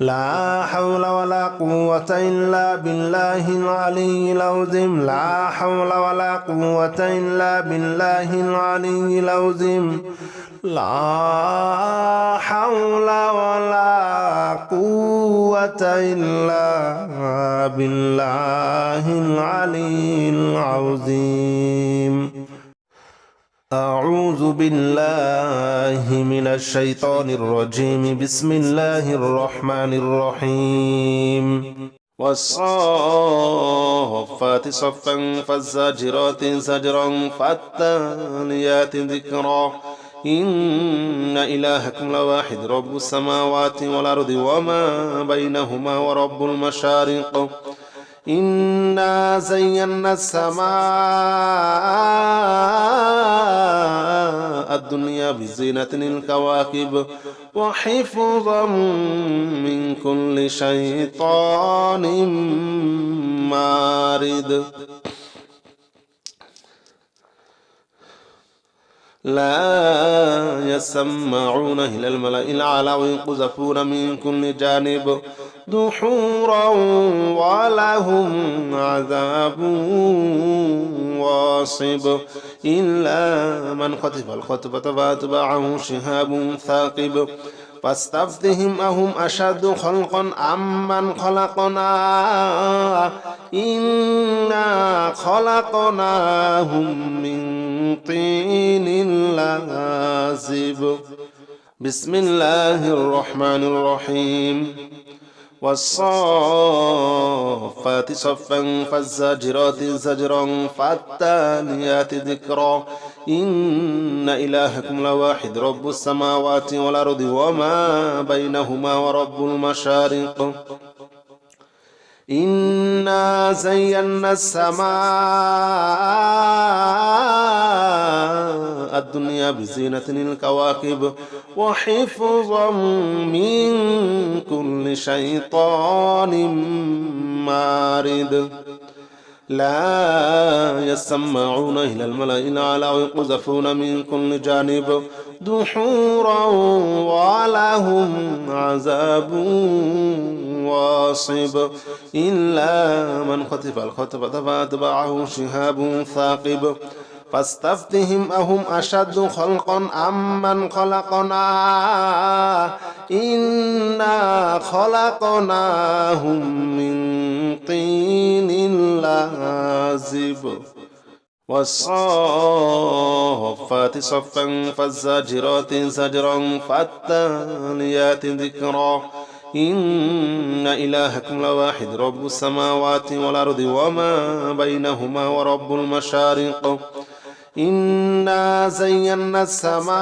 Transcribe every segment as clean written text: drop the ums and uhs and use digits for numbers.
لا حول ولا قوة إلا بالله العلي العظيم لا حول ولا قوة إلا بالله العلي العظيم لا حول ولا قوة إلا بالله العلي العظيم. أعوذ بالله من الشيطان الرجيم. بسم الله الرحمن الرحيم. والصافات صفا فالزاجرات زجرا فالتاليات ذكرا إن إلهكم لواحد رب السماوات والأرض وما بينهما ورب المشارق إنا زينا السماء الدنيا بزينة الكواكب وحفظا من كل شيطان مارد لا يسمعون إلى الملأ الأعلى ويقذفون من كل جانب دحورا ولهم عذاب واصب إلا من خطف الخطفة فأتبعه شهاب ثاقب فاستفتهم أهم أشد خلقا أمن خلقنا إنا خلقناهم من طين لازب. بسم الله الرحمن الرحيم. والصافات صفا فالزاجرات زجرا فالتاليات ذكرا إن إلهكم لواحد رب السماوات والأرض وما بينهما ورب المشارق إنا زينا السماء الدنيا بزينة الكواكب وحفظا من كل شيطان مارد لا يسمعون إلى الملأ الأعلى ويقذفون من كل جانب دحورا ولهم عذاب واصب إلا من خطف الخطفة فأتبعه شهاب ثاقب فاستفتهم أهم أشد خلقا أمن خلقنا إنا خلقناهم من طين لازب. والصافات صفا فالزاجرات زجرا فالتاليات ذكرا إن إلهكم لواحد رب السماوات والأرض وما بينهما ورب المشارق إنا زينا السماء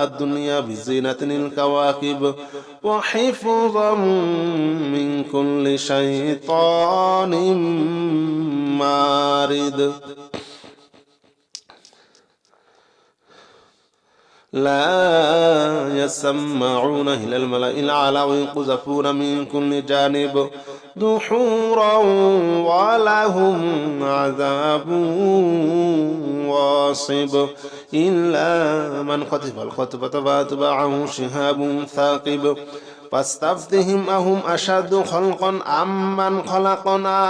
الدنيا بزينة الكواكب وحفظا من كل شيطان مارد لا يسمعون إلى الملأ الأعلى ويقذفون من كل جانب دحورا ولهم عذاب واصب إلا من خطف الخطفة فأتبعه شهاب ثاقب فاستفتهم أهم أشد خلقا أمن خلقنا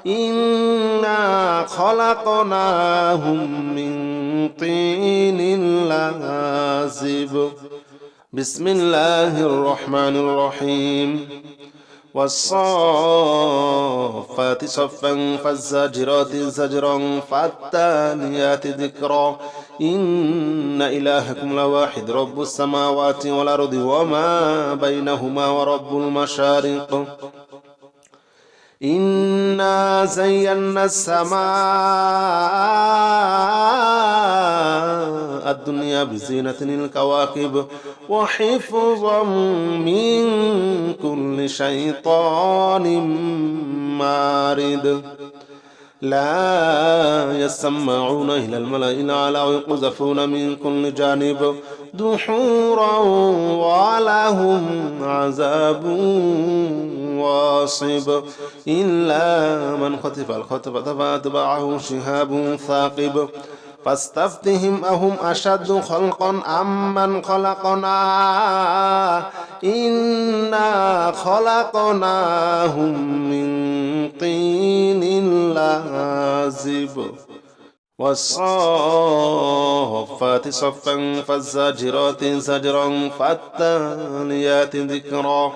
إنا خلقناهم من طين لازب. بسم الله الرحمن الرحيم. والصافات صفا فالزاجرات زجرا فالتاليات ذكرا إن إلهكم لواحد رب السماوات والأرض وما بينهما ورب المشارق إنا زينا السماء الدنيا بزينة الكواكب وحفظا من كل شيطان مارد لا يسمعون إلى الملأ الأعلى ويقذفون من كل جانب دحورا ولهم عذاب واصب إلا من خطف الخطفة فأتبعه شهاب ثاقب فاستفتهم أهم أشد خلقا أم من خلقنا إنا خلقناهم من طين لازب والصافات صفا فالزاجرات زجرا فالتاليات ذكرا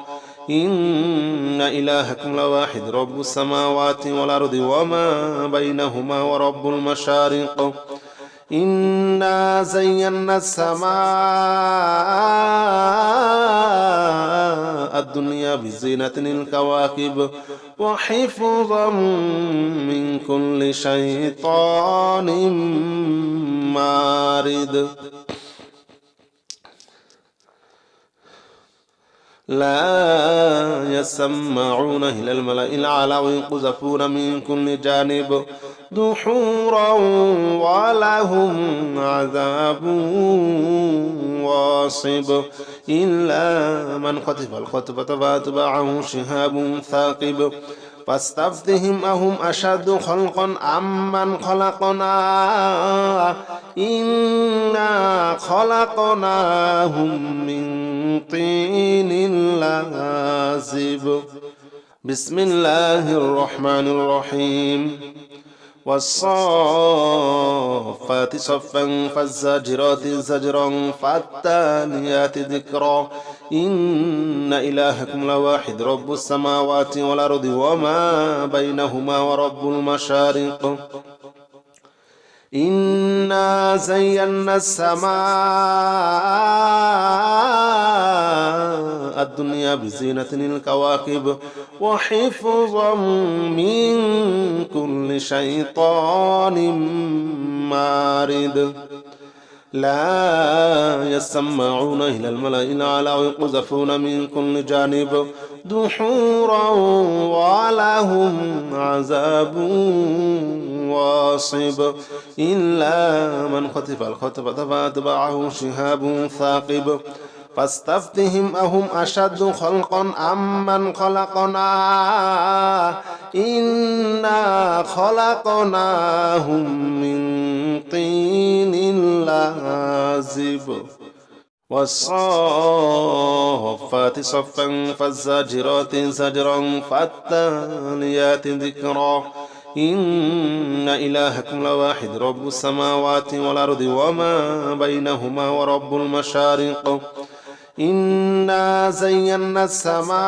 إن إلهكم لواحد رب السماوات والأرض وما بينهما ورب المشارق إنا زينا السماء الدنيا بزينة الكواكب وحفظا من كل شيطان مارد لا يسمعون إلى الملأ الأعلى ويقذفون من كل جانب دحورا ولهم عذاب واصب إلا من خطف الخطفة فأتبعه شهاب ثاقب فاستفتهم أهم أشد خلقا أم من خلقنا إنا خلقناهم من طين لازب بسم الله الرحمن الرحيم والصافات صفا فالزاجرات زجرا فالتاليات ذكرا إن إلهكم لواحد رب السماوات والأرض وما بينهما ورب المشارق إنا زينا السماء الدنيا بزينة الكواكب وحفظا من كل شيطان مارد لا يسمعون إلى الملأ الأعلى ويقذفون من كل جانب دحورا ولهم عذاب واصب إلا من خطف الخطفة فأتبعه شهاب ثاقب فاستفتهم أهم أشد خلقا أم من خلقنا إنا خلقناهم من طين لازب والصافات صفا فالزاجرات زجرا فالتاليات ذكرا إن إلهكم لواحد رب السماوات والأرض وما بينهما ورب المشارق إنا زينا السماء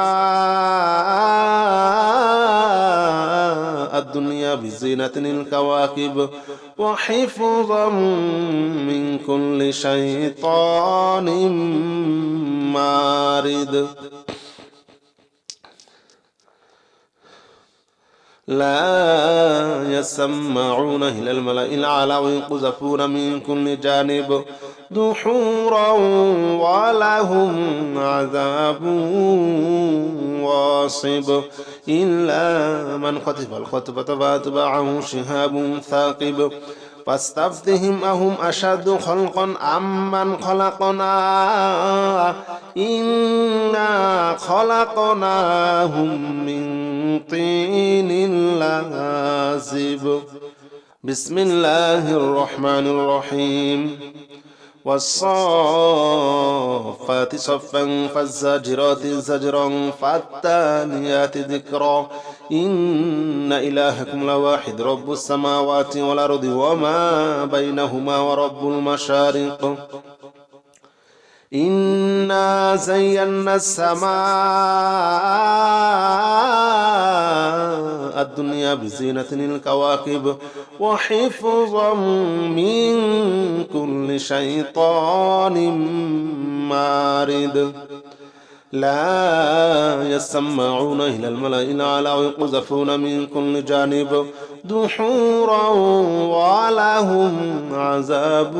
الدنيا بزينة الكواكب وحفظا من كل شيطان مارد لا يسمعون إلى الملأ الأعلى ويقذفون من كل جانب دحورا ولهم عذاب واصب إلا من خطف الخطفة فأتبعه شهاب ثاقب فاستفتهم أهم أشد خلقا أم من خلقنا إنا خلقناهم من طين لازب بسم الله الرحمن الرحيم والصافات صفا فالزاجرات زجرا فالتاليات ذكرا إن إلهكم لواحد رب السماوات والأرض وما بينهما ورب المشارق إنا زينا السماء الدنيا بزينة الكواكب وحفظا من كل شيطان مارد لا يسمعون إلى الملأ الأعلى ويقذفون من كل جانب دحورا ولهم عذاب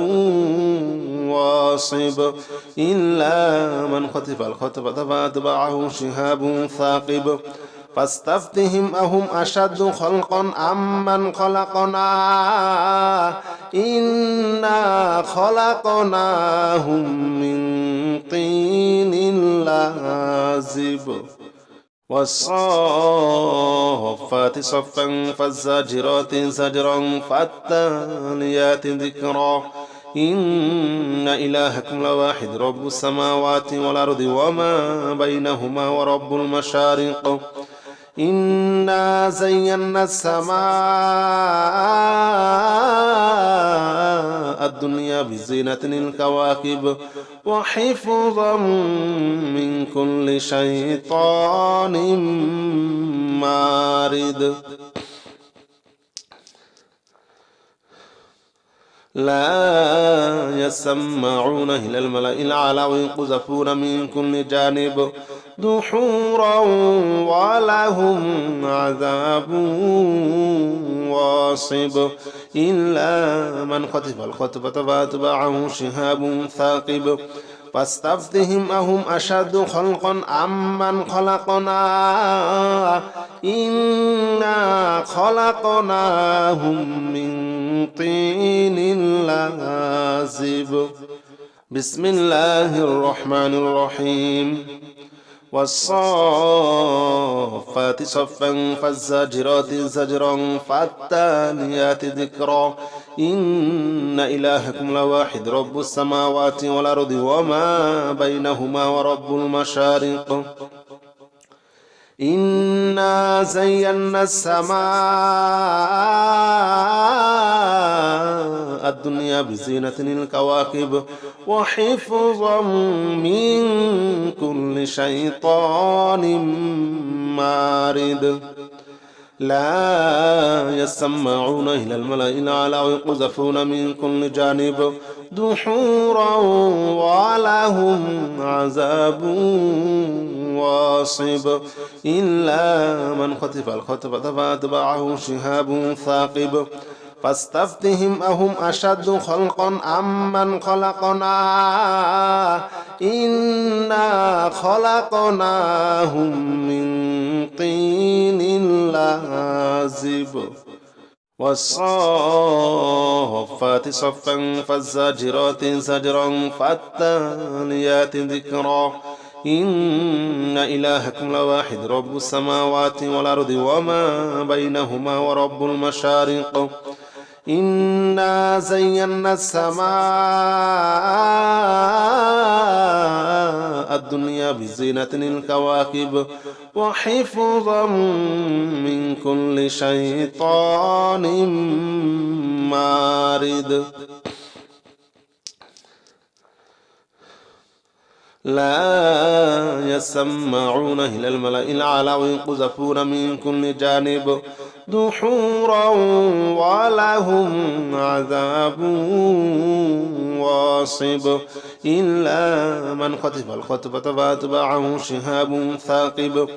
واصب إلا من خطف الخطفة فأتبعه شهاب ثاقب فاستفتهم أهم أشد خلقا أم من خلقنا إنا خلقناهم من طين لازب والصافات صفا فالزاجرات زجرا فالتاليات ذكرا إن إلهكم لواحد رب السماوات والأرض وما بينهما ورب المشارق إنا زينا السماء الدنيا بزينة الكواكب وحفظا من كل شيطان مارد لا يسمعون إلى الملأ الأعلى ويقذفون من كل جانب دحورا ولهم عذاب واصب إلا من خطف الخطفة فأتبعه شهاب ثاقب فاستفتهم أهم أشد خلقا أمن خلقنا إنا خلقناهم من طين لازب بسم الله الرحمن الرحيم والصافات صفا فالزاجرات زجرا فالتاليات ذكرا إن إلهكم لواحد رب السماوات والأرض وما بينهما ورب المشارق إنا زينا السماء الدنيا بزينة الكواكب وحفظا من كل شيطان مارد لا يسمعون إلى الملأ الأعلى ويقذفون من كل جانب دحورا ولهم عذاب واصب إلا من خطف الخطفة فأتبعه شهاب ثاقب فاستفتهم أهم أشد خلقا أمن خلقنا إنا خلقناهم من طين لازب والصافات صفا فالزاجرات زجرا فالتاليات ذكرا إن إلهكم لواحد رب السماوات والأرض وما بينهما ورب المشارق إنا زينا السماء الدنيا بزينة الكواكب وحفظا من كل شيطان مارد لا يسمعون إلى الملأ الأعلى ويقذفون من كل جانب دحورا ولهم عذاب واصب إلا من خطف الخطفة فأتبعه شهاب ثاقب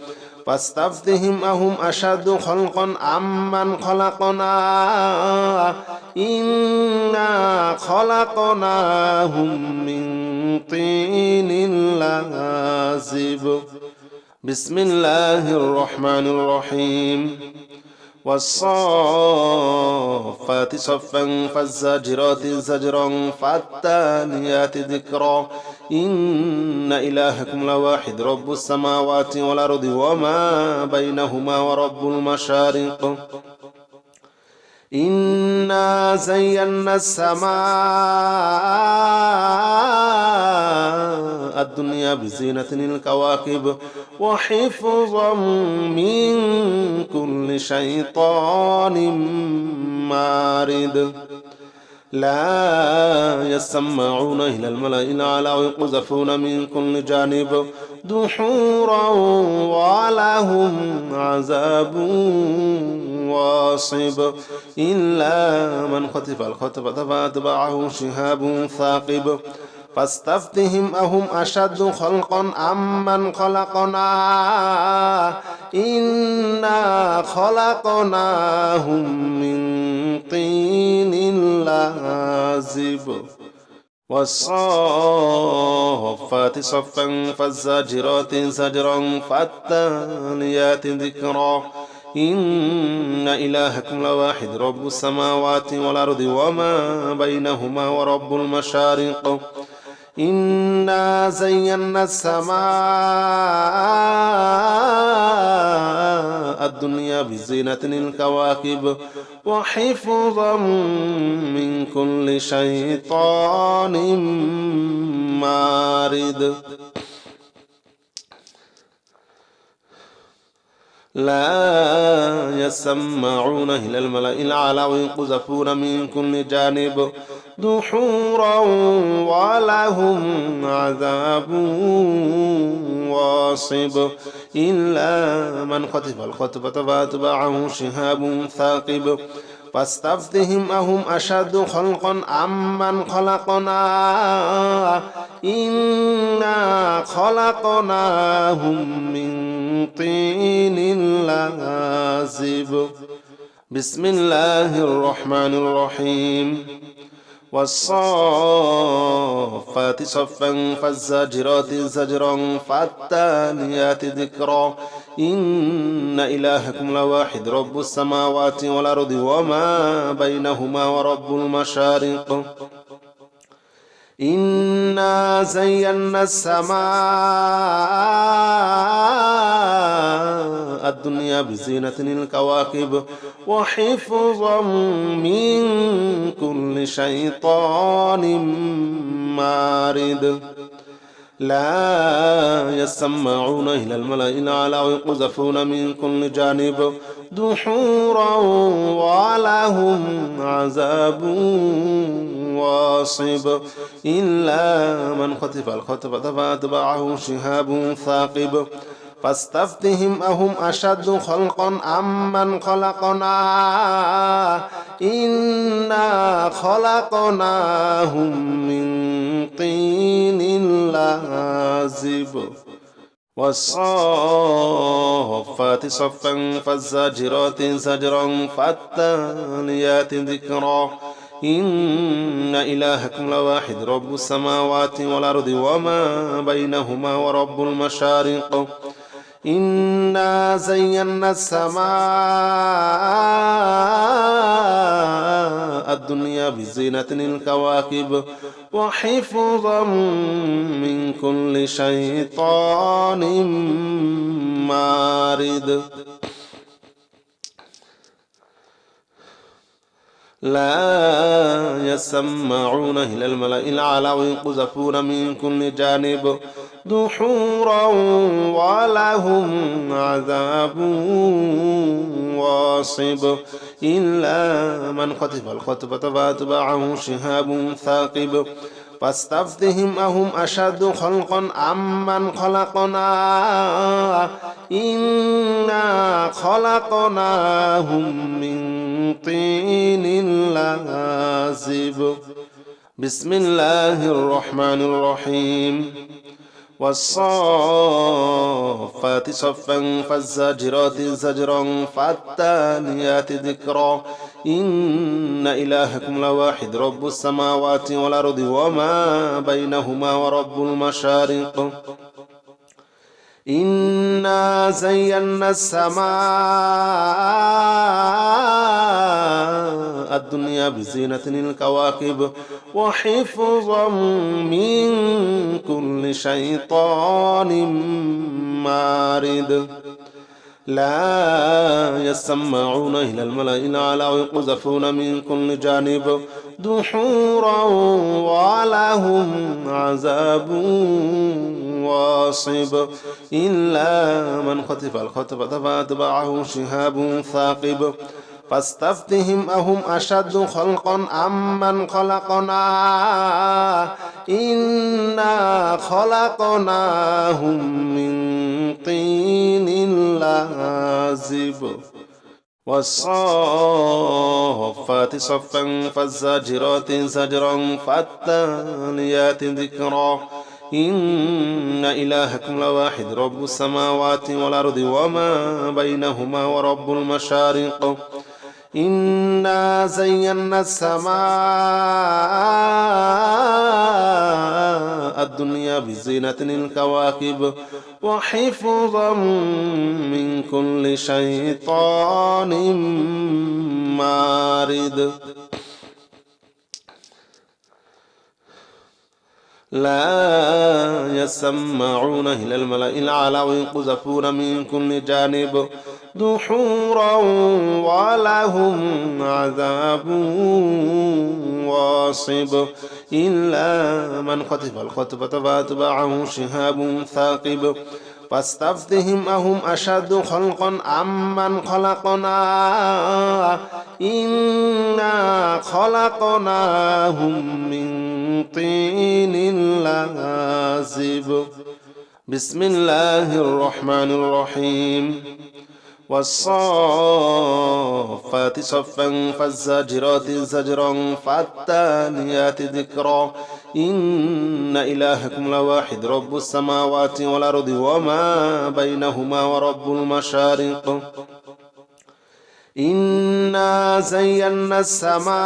فاستفتهم أهم أشد خلقا أمن خلقنا إنا خلقناهم من طين لازب بسم الله الرحمن الرحيم والصافات صفا فالزاجرات زجرا فالتاليات ذكرا إن إلهكم لواحد رب السماوات والأرض وما بينهما ورب المشارق إنا زينا السماء الدنيا بزينة الكواكب وحفظا من كل شيطان مارد لا يسمعون إلى الملأ الأعلى ويقذفون من كل جانب دحورا ولهم عذاب واصب إلا من خطف الخطفة فأتبعه شهاب ثاقب فاستفتهم أهم أشد خلقا أمن خلقنا إنا خلقناهم من طين لازب والصافات صفا فالزاجرات زجرا فالتاليات ذكرا إن إلهكم لواحد رب السماوات والأرض وما بينهما ورب المشارق إنا زينا السماء الدنيا بزينة الكواكب وحفظا من كل شيطان مارد لا يسمعون إلى الملأ الأعلى ويقذفون من كل جانب دحورا ولهم عذاب واصب إلا من خطف الخطفة فأتبعه شهاب ثاقب فاستفتهم أهم أشد خلقا أمن خلقنا إنا خلقناهم من طين لازب بسم الله الرحمن الرحيم والصافات صفا فالزاجرات زجرا فالتاليات ذكرا إن إلهكم لواحد رب السماوات والأرض وما بينهما ورب المشارق إنا زينا السماء الدنيا بزينة الكواكب وحفظا من كل شيطان مارد لا يسمعون إلى الملأ الأعلى ويقذفون من كل جانب دحورا ولهم عذاب واصب إلا من خطف الخطفة فأتبعه شهاب ثاقب فاستفتهم أهم أشد خلقا أمن خلقنا إنا خلقناهم من طين لازب والصافات صفا فالزاجرات زجرا فالتاليات ذكرا إن إلهكم لواحد رب السماوات والأرض وما بينهما ورب المشارق إنا زينا السماء الدنيا بزينة الكواكب وحفظا من كل شيطان مارد لا يسمعون إلى الملأ الأعلى ويقذفون من كل جانب دحورا ولهم عذاب واصب إلا من خطف الخطفة فأتبعه شهاب ثاقب فاستفتهم أهم أشد خلقا أمن خلقنا إنا خلقناهم من طين لازب بسم الله الرحمن الرحيم والصافات صفا فالزاجرات زجرا فالتاليات ذكرا إن إلهكم لواحد رب السماوات والأرض وما بينهما ورب المشارق إنا زينا السماء الدنيا بزينة الكواكب وحفظا من كل شيطان مارد لا يسمعون إلى الملأ الأعلى ويقذفون من كل جانب دحورا ولهم عذاب واصب إلا من خطف الخطفة فأتبعه شهاب ثاقب فاستفتهم أهم أشد خلقا أمن خلقنا إنا خلقناهم من طين لازب والصافات صفا فالزاجرات زجرا فالتاليات ذكرا إن إلهكم لواحد رب السماوات والأرض وما بينهما ورب المشارق إنا زينا السماء الدنيا بزينة الكواكب وحفظا من كل شيطان مارد لا يسمعون إلى الملأ الأعلى ويقذفون من كل جانب دحورا ولهم عذاب واصب إلا من خطف الخطفة فأتبعه شهاب ثاقب فاستفتهم أهم أشد خلقا أمن خلقنا إنا خلقناهم من طين لازب بسم الله الرحمن الرحيم والصافات صفا فالزاجرات زجرا فالتاليات ذكرا إن إلهكم لواحد رب السماوات والأرض وما بينهما ورب المشارق إنا زينا السماء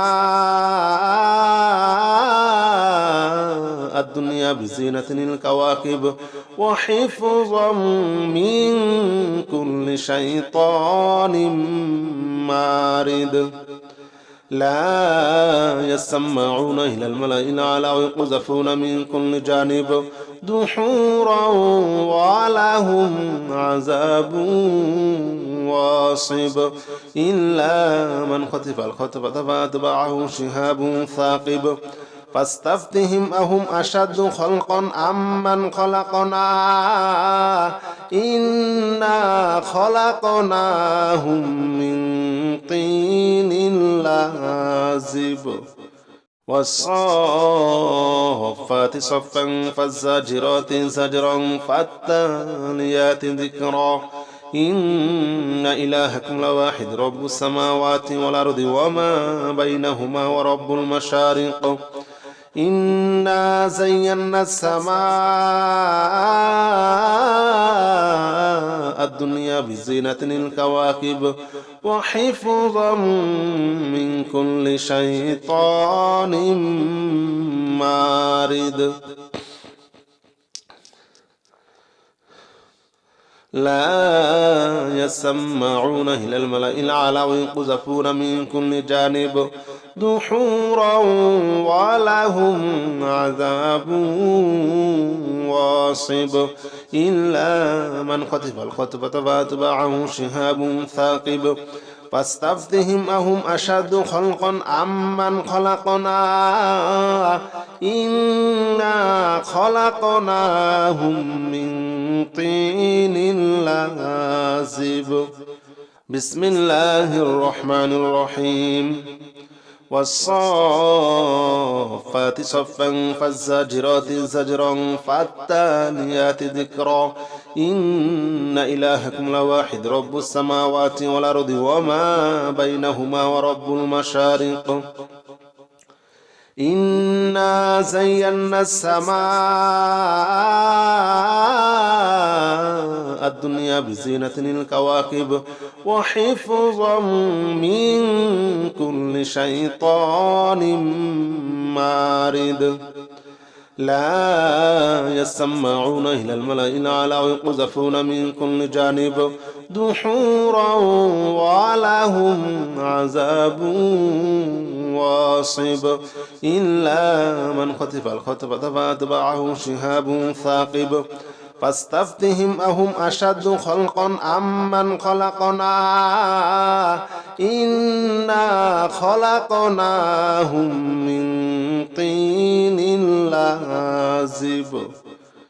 الدنيا بزينة الكواكب وحفظا من كل شيطان مارد لا يسمعون إلى الملأ الأعلى ويقذفون من كل جانب دحورا ولهم عذاب واصب إلا من خطف الخطفة فأتبعه شهاب ثاقب فاستفتهم أهم أشد خلقا أمن خلقنا إنا خلقناهم من طين لازب والصافات صفا فالزاجرات زجرا فالتاليات ذكرا إن إلهكم لواحد رب السماوات والأرض وما بينهما ورب المشارق إنا زينا السماء الدنيا بزينة الكواكب وحفظا من كل شيطان مارد لا يسمعون إلى الملأ الأعلى ويقذفون من كل جانب دحورا ولهم عذاب واصب إلا من خطف الخطفة فأتبعه شهاب ثاقب فاستفتهم أهم أشد خلقا أمن خلقنا إنا خلقناهم من طين لازب بسم الله الرحمن الرحيم والصافات صفا فالزاجرات زجرا فالتاليات ذكرا إن إلهكم لواحد رب السماوات والأرض وما بينهما ورب المشارق إنا زينا السماء الدنيا بزينة الكواكب وحفظا من كل شيطان مارد لا يسمعون إلى الملأ الأعلى ويقذفون من كل جانب دحورا ولهم عذاب واصب إلا من خطف الخطفة فأتبعه شهاب ثاقب فاستفتهم أهم أشد خلقا أمن خلقنا إنا خلقناهم من طين لازب